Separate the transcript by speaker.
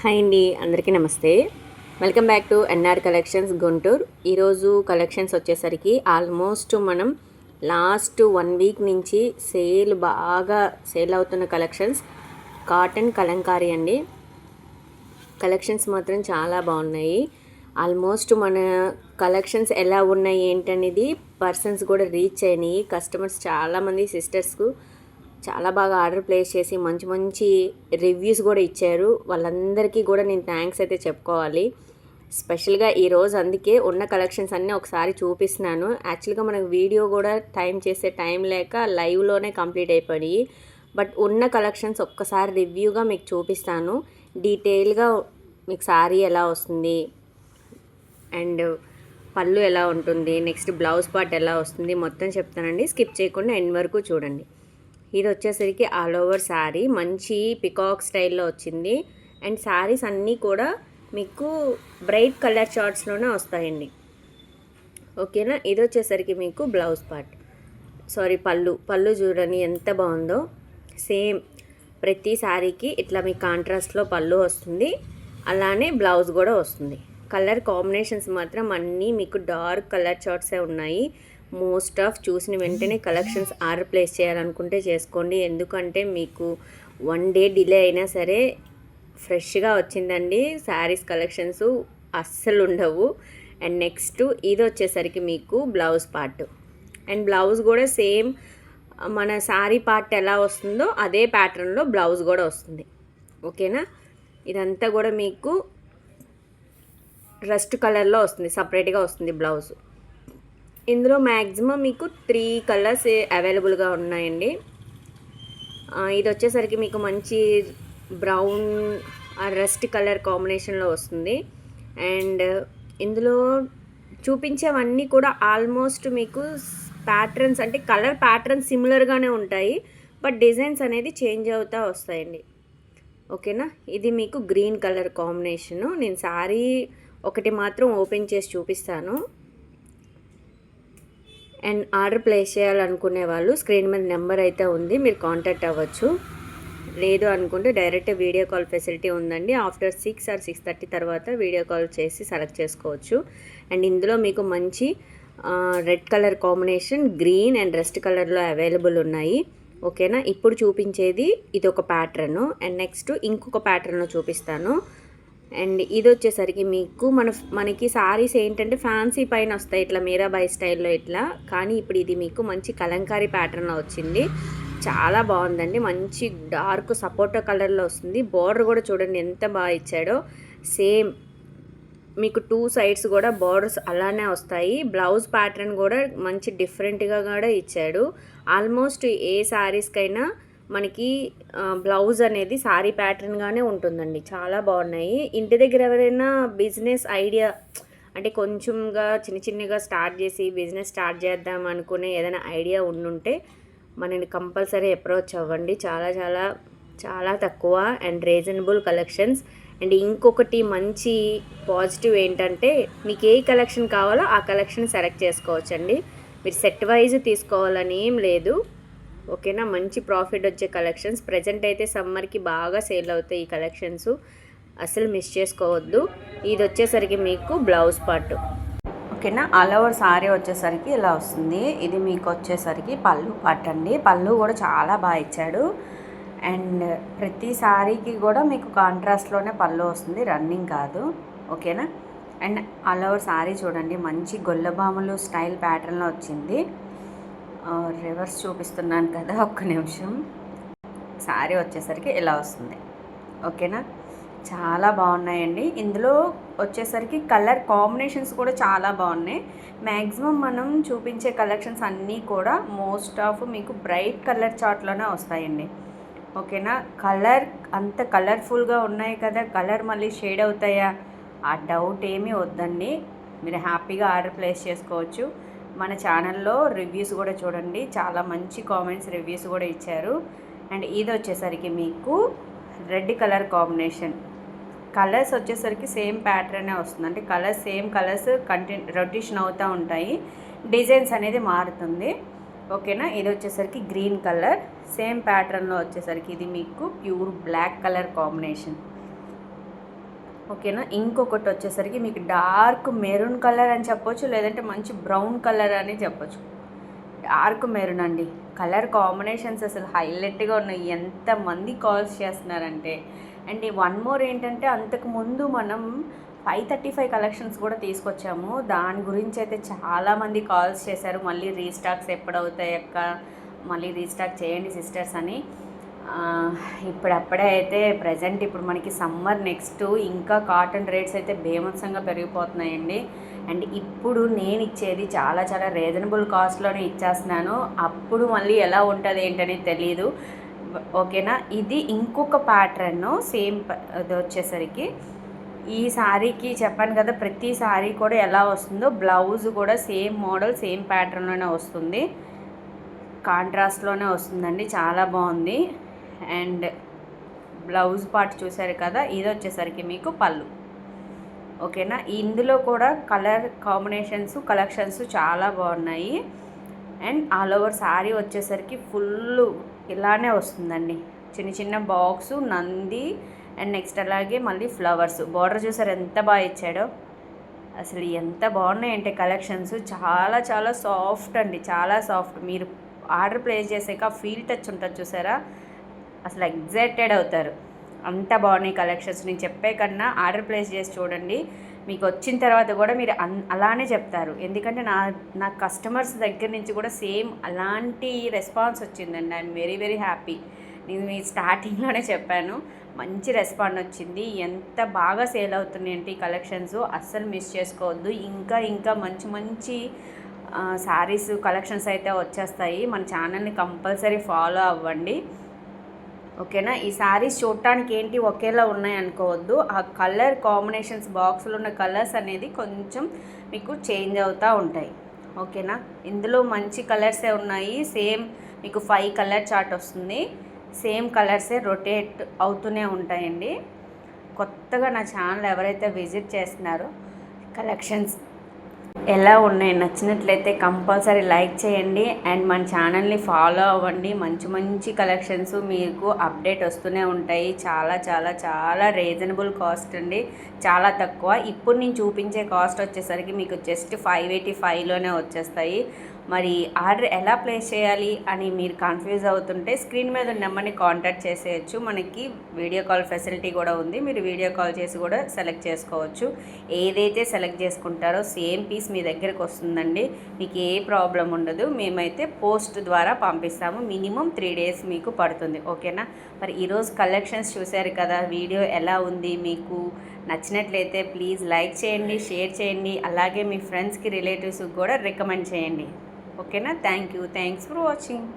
Speaker 1: Hi అండి, అందరికీ నమస్తే. Welcome back to NR collections Guntur. ఈరోజు కలెక్షన్స్ వచ్చేసరికి ఆల్మోస్ట్ మనం లాస్ట్ 1 వీక్ నుంచి బాగా సేల్ అవుతున్న కలెక్షన్స్ కాటన్ కలంకారీ అండి. కలెక్షన్స్ మాత్రం చాలా బాగున్నాయి. ఆల్మోస్ట్ మన కలెక్షన్స్ ఎలా ఉన్నాయి ఏంటనేది పర్సన్స్ కూడా రీచ్ అయినాయి. కస్టమర్స్ చాలామంది సిస్టర్స్కు చాలా బాగా ఆర్డర్ ప్లేస్ చేసి మంచి మంచి రివ్యూస్ కూడా ఇచ్చారు. వాళ్ళందరికీ కూడా నేను థ్యాంక్స్ అయితే చెప్పుకోవాలి. స్పెషల్గా ఈరోజు అందుకే ఉన్న కలెక్షన్స్ అన్నీ ఒకసారి చూపిస్తున్నాను. యాక్చువల్గా మనకు వీడియో కూడా టైం లేక లైవ్లోనే కంప్లీట్ అయిపోయి, బట్ ఉన్న కలెక్షన్స్ ఒక్కసారి రివ్యూగా మీకు చూపిస్తాను. డీటెయిల్గా మీకు శారీ ఎలా వస్తుంది అండ్ పళ్ళు ఎలా ఉంటుంది, నెక్స్ట్ బ్లౌజ్ పార్ట్ ఎలా వస్తుంది మొత్తం చెప్తానండి. స్కిప్ చేయకుండా ఎండ్ వరకు చూడండి. ఇది వచ్చేసరికి ఆల్ ఓవర్ శారీ మంచి పికాక్ స్టైల్లో వచ్చింది. అండ్ శారీస్ అన్నీ కూడా మీకు బ్రైట్ కలర్ చార్ట్స్లోనే వస్తాయండి. ఓకేనా. ఇది వచ్చేసరికి మీకు బ్లౌజ్ పార్ట్, పళ్ళు చూడండి ఎంత బాగుందో. సేమ్ ప్రతి శారీకి ఇట్లా మీ కాంట్రాస్ట్లో పళ్ళు వస్తుంది, అలానే బ్లౌజ్ కూడా వస్తుంది. కలర్ కాంబినేషన్స్ మాత్రం అన్నీ మీకు డార్క్ కలర్ చార్ట్సే ఉన్నాయి. మోస్ట్ ఆఫ్ చూసిన వెంటనే కలెక్షన్స్ ఆర్డర్ ప్లేస్ చేయాలనుకుంటే చేసుకోండి. ఎందుకంటే మీకు 1 డే డిలే అయినా సరే ఫ్రెష్గా వచ్చిందండి. శారీస్ కలెక్షన్స్ అస్సలు ఉండవు. అండ్ నెక్స్ట్ ఇది వచ్చేసరికి మీకు బ్లౌజ్ పార్ట్. అండ్ బ్లౌజ్ కూడా సేమ్ మన శారీ పార్ట్ ఎలా వస్తుందో అదే ప్యాటర్న్లో బ్లౌజ్ కూడా వస్తుంది. ఓకేనా. ఇదంతా కూడా మీకు రస్ట్ కలర్లో వస్తుంది, సపరేట్గా వస్తుంది బ్లౌజ్. ఇందులో మ్యాక్సిమం మీకు 3 కలర్స్ అవైలబుల్గా ఉన్నాయండి. ఇది వచ్చేసరికి మీకు మంచి బ్రౌన్ రస్ట్ కలర్ కాంబినేషన్లో వస్తుంది. అండ్ ఇందులో చూపించేవన్నీ కూడా ఆల్మోస్ట్ మీకు ప్యాటర్న్స్ అంటే కలర్ ప్యాటర్న్స్ సిమిలర్గానే ఉంటాయి, బట్ డిజైన్స్ అనేది చేంజ్ అవుతూ వస్తాయండి. ఓకేనా. ఇది మీకు గ్రీన్ కలర్ కాంబినేషను. నేను శారీ ఒకటి మాత్రం ఓపెన్ చేసి చూపిస్తాను. అండ్ ఆర్డర్ ప్లేస్ చేయాలనుకునే వాళ్ళు స్క్రీన్ మీద నెంబర్ అయితే ఉంది, మీరు కాంటాక్ట్ అవ్వచ్చు. లేదు అనుకుంటే డైరెక్ట్ వీడియో కాల్ ఫెసిలిటీ ఉందండి. ఆఫ్టర్ 6 or 6:30 తర్వాత వీడియో కాల్ చేసి సెలెక్ట్ చేసుకోవచ్చు. అండ్ ఇందులో మీకు మంచి red colour combination, green and rest కలర్లో అవైలబుల్ ఉన్నాయి. ఓకేనా. ఇప్పుడు చూపించేది ఇది ఒక ప్యాటర్ను. అండ్ నెక్స్ట్ ఇంకొక ప్యాటర్న్లో చూపిస్తాను. అండ్ ఇది వచ్చేసరికి మీకు మనకి శారీస్ ఏంటంటే ఫ్యాన్సీ పైన వస్తాయి ఇట్లా మీరాబాయి స్టైల్లో ఇట్లా, కానీ ఇప్పుడు ఇది మీకు మంచి కలంకారీ ప్యాటర్న్లో వచ్చింది. చాలా బాగుందండి. మంచి డార్క్ సపోటా కలర్లో వస్తుంది. బార్డర్ కూడా చూడండి ఎంత బాగా ఇచ్చాడో. సేమ్ మీకు 2 సైడ్స్ కూడా బార్డర్స్ అలానే వస్తాయి. బ్లౌజ్ ప్యాటర్న్ కూడా మంచి డిఫరెంట్గా కూడా ఇచ్చాడు. ఆల్మోస్ట్ ఏ శారీస్కైనా మనకి బ్లౌజ్ అనేది శారీ ప్యాటర్న్గానే ఉంటుందండి. చాలా బాగున్నాయి. ఇంటి దగ్గర ఎవరైనా బిజినెస్ ఐడియా అంటే కొంచెంగా చిన్నగా స్టార్ట్ చేసి బిజినెస్ స్టార్ట్ చేద్దాం అనుకునే ఏదైనా ఐడియా ఉండుంటే మనని కంపల్సరీ అప్రోచ్ అవ్వండి. చాలా చాలా చాలా తక్కువ అండ్ రీజనబుల్ కలెక్షన్స్. అండ్ ఇంకొకటి మంచి పాజిటివ్ ఏంటంటే మీకు ఏ కలెక్షన్ కావాలో ఆ కలెక్షన్ సెలెక్ట్ చేసుకోవచ్చండి. మీరు సెట్ వైజ్ తీసుకోవాలని ఏం లేదు. ఓకేనా. మంచి ప్రాఫిట్ వచ్చే కలెక్షన్స్. ప్రజెంట్ అయితే సమ్మర్కి బాగా సేల్ అవుతాయి ఈ కలెక్షన్స్, అసలు మిస్ చేసుకోవద్దు. ఇది వచ్చేసరికి మీకు బ్లౌజ్ పార్ట్. ఓకేనా. ఆల్ ఓవర్ సారీ వచ్చేసరికి ఇలా వస్తుంది. ఇది మీకు వచ్చేసరికి పళ్ళు పార్ట్ అండి. పళ్ళు కూడా చాలా బాగా ఇచ్చాడు. అండ్ ప్రతి సారీకి కూడా మీకు కాంట్రాస్ట్లోనే పళ్ళు వస్తుంది, రన్నింగ్ కాదు. ఓకేనా. అండ్ ఆల్ ఓవర్ సారీ చూడండి మంచి గొల్లబాములు స్టైల్ ప్యాటర్న్లో వచ్చింది. రివర్స్ చూపిస్తున్నాను కదా, ఒక్క నిమిషం. శారీ వచ్చేసరికి ఇలా వస్తుంది. ఓకేనా. చాలా బాగున్నాయండి. ఇందులో వచ్చేసరికి కలర్ కాంబినేషన్స్ కూడా చాలా బాగున్నాయి. మ్యాక్సిమం మనం చూపించే కలెక్షన్స్ అన్నీ కూడా మోస్ట్ ఆఫ్ మీకు బ్రైట్ కలర్ చార్ట్లోనే వస్తాయండి. ఓకేనా. కలర్ అంత కలర్ఫుల్గా ఉన్నాయి కదా, కలర్ మళ్ళీ షేడ్ అవుతాయా ఆ డౌట్ ఏమీ వద్దండి. మీరు హ్యాపీగా ఆర్డర్ ప్లేస్ చేసుకోవచ్చు. మన ఛానల్లో రివ్యూస్ కూడా చూడండి, చాలా మంచి కామెంట్స్ రివ్యూస్ కూడా ఇచ్చారు. అండ్ ఇది వచ్చేసరికి మీకు రెడ్ కలర్ కాంబినేషన్. కలర్స్ వచ్చేసరికి సేమ్ ప్యాటర్నే వస్తుంది, అంటే సేమ్ కలర్స్ రొటేషన్ అవుతూ ఉంటాయి, డిజైన్స్ అనేది మారుతుంది. ఓకేనా. ఇది వచ్చేసరికి గ్రీన్ కలర్, సేమ్ ప్యాటర్న్లో వచ్చేసరికి ఇది మీకు ప్యూర్ బ్లాక్ కలర్ కాంబినేషన్. ఓకేనా. ఇంకొకటి వచ్చేసరికి మీకు డార్క్ మెరూన్ కలర్ అని చెప్పొచ్చు, లేదంటే మంచి బ్రౌన్ కలర్ అని చెప్పొచ్చు. డార్క్ మెరూన్ అండి. కలర్ కాంబినేషన్స్ అసలు హైలైట్గా ఉన్నాయి. ఎంతమంది కాల్స్ చేస్తున్నారంటే. అండ్ వన్ మోర్ ఏంటంటే, అంతకుముందు మనం 535 కలెక్షన్స్ కూడా తీసుకొచ్చాము. దాని గురించి అయితే చాలామంది కాల్స్ చేశారు, మళ్ళీ రీస్టాక్స్ ఎప్పుడవుతాయి అక్క, మళ్ళీ రీస్టాక్ చేయండి సిస్టర్స్ అని. ఇప్పుడప్పుడే అయితే ప్రజెంట్ ఇప్పుడు మనకి సమ్మర్ నెక్స్ట్ ఇంకా కాటన్ రేట్స్ అయితే బీభత్సంగా పెరిగిపోతున్నాయండి. అండ్ ఇప్పుడు నేను ఇచ్చేది చాలా చాలా రీజనబుల్ కాస్ట్లోనే ఇచ్చేస్తున్నాను. అప్పుడు మళ్ళీ ఎలా ఉంటుంది ఏంటనేది తెలీదు. ఓకేనా. ఇది ఇంకొక ప్యాటర్న్ సేమ్ అది వచ్చేసరికి ఈ శారీకి చెప్పాను కదా, ప్రతి శారీ కూడా ఎలా వస్తుందో బ్లౌజ్ కూడా సేమ్ మోడల్ సేమ్ ప్యాటర్న్లోనే వస్తుంది, కాంట్రాస్ట్లోనే వస్తుందండి. చాలా బాగుంది. అండ్ బ్లౌజ్ పార్ట్ చూసారు కదా, ఇది వచ్చేసరికి మీకు పళ్ళు. ఓకేనా. ఇందులో కూడా కలర్ కాంబినేషన్స్ కలెక్షన్స్ చాలా బాగున్నాయి. అండ్ ఆల్ ఓవర్ శారీ వచ్చేసరికి ఫుల్ ఇలానే వస్తుందండి. చిన్న చిన్న బాక్సు నంది అండ్ నెక్స్ట్ అలాగే మళ్ళీ ఫ్లవర్స్. బార్డర్ చూసారు ఎంత బాగా ఇచ్చాడో. అసలు ఎంత బాగున్నాయంటే కలెక్షన్స్ చాలా చాలా సాఫ్ట్ అండి, చాలా సాఫ్ట్. మీరు ఆర్డర్ ప్లేస్ చేసాక ఫీల్ టచ్ ఉంటుంది చూసారా, అసలు ఎగ్జైటెడ్ అవుతారు. అంత బాగున్నాయి కలెక్షన్స్. నేను చెప్పే కన్నా ఆర్డర్ ప్లేస్ చేసి చూడండి, మీకు వచ్చిన తర్వాత కూడా మీరు అలానే చెప్తారు. ఎందుకంటే నా కస్టమర్స్ దగ్గర నుంచి కూడా సేమ్ అలాంటి రెస్పాన్స్ వచ్చిందండి. I'm very very happy. నేను మీ స్టార్టింగ్లోనే చెప్పాను, మంచి రెస్పాండ్ వచ్చింది. ఎంత బాగా సేల్ అవుతున్నాయి అంటే ఈ కలెక్షన్స్ అస్సలు మిస్ చేసుకోవద్దు. ఇంకా ఇంకా మంచి మంచి శారీస్ కలెక్షన్స్ అయితే వచ్చేస్తాయి. మన ఛానల్ని కంపల్సరీ ఫాలో అవ్వండి. ఓకేనా. ఈ శారీస్ చూడటానికి ఏంటి ఒకేలా ఉన్నాయి అనుకోవద్దు. ఆ కలర్ కాంబినేషన్స్ బాక్స్లో ఉన్న కలర్స్ అనేది కొంచెం మీకు చేంజ్ అవుతూ ఉంటాయి. ఓకేనా. ఇందులో మంచి కలర్సే ఉన్నాయి. సేమ్ మీకు 5 కలర్ చార్ట్ వస్తుంది. సేమ్ కలర్సే రొటేట్ అవుతూనే ఉంటాయండి. కొత్తగా నా ఛానల్ ఎవరైతే విజిట్ చేస్తున్నారో కలెక్షన్స్ ఎలా ఉన్నాయి నచ్చినట్లయితే కంపల్సరీ లైక్ చేయండి అండ్ మన ఛానల్ని ఫాలో అవ్వండి. మంచి మంచి కలెక్షన్స్ మీకు అప్డేట్ వస్తూనే ఉంటాయి. చాలా చాలా చాలా రీజనబుల్ కాస్ట్ అండి, చాలా తక్కువ. ఇప్పుడు నేను చూపించే కాస్ట్ వచ్చేసరికి మీకు జస్ట్ 585లోనే వచ్చేస్తాయి. మరి ఆర్డర్ ఎలా ప్లేస్ చేయాలి అని మీరు కన్ఫ్యూజ్ అవుతుంటే స్క్రీన్ మీద నెంబర్ని కాంటాక్ట్ చేసేయచ్చు. మనకి వీడియో కాల్ ఫెసిలిటీ కూడా ఉంది. మీరు వీడియో కాల్ చేసి కూడా సెలెక్ట్ చేసుకోవచ్చు. ఏదైతే సెలెక్ట్ చేసుకుంటారో సేమ్ పీస్ మీ దగ్గరకు వస్తుందండి. మీకు ఏ ప్రాబ్లం ఉండదు. మేమైతే పోస్ట్ ద్వారా పంపిస్తాము. మినిమం 3 days మీకు పడుతుంది. ఓకేనా. మరి ఈరోజు కలెక్షన్స్ చూశారు కదా, వీడియో ఎలా ఉంది, మీకు నచ్చినట్లయితే ప్లీజ్ లైక్ చేయండి, షేర్ చేయండి, అలాగే మీ ఫ్రెండ్స్కి రిలేటివ్స్కి కూడా రికమెండ్ చేయండి. ఓకేనా. Thank you. Thanks for watching.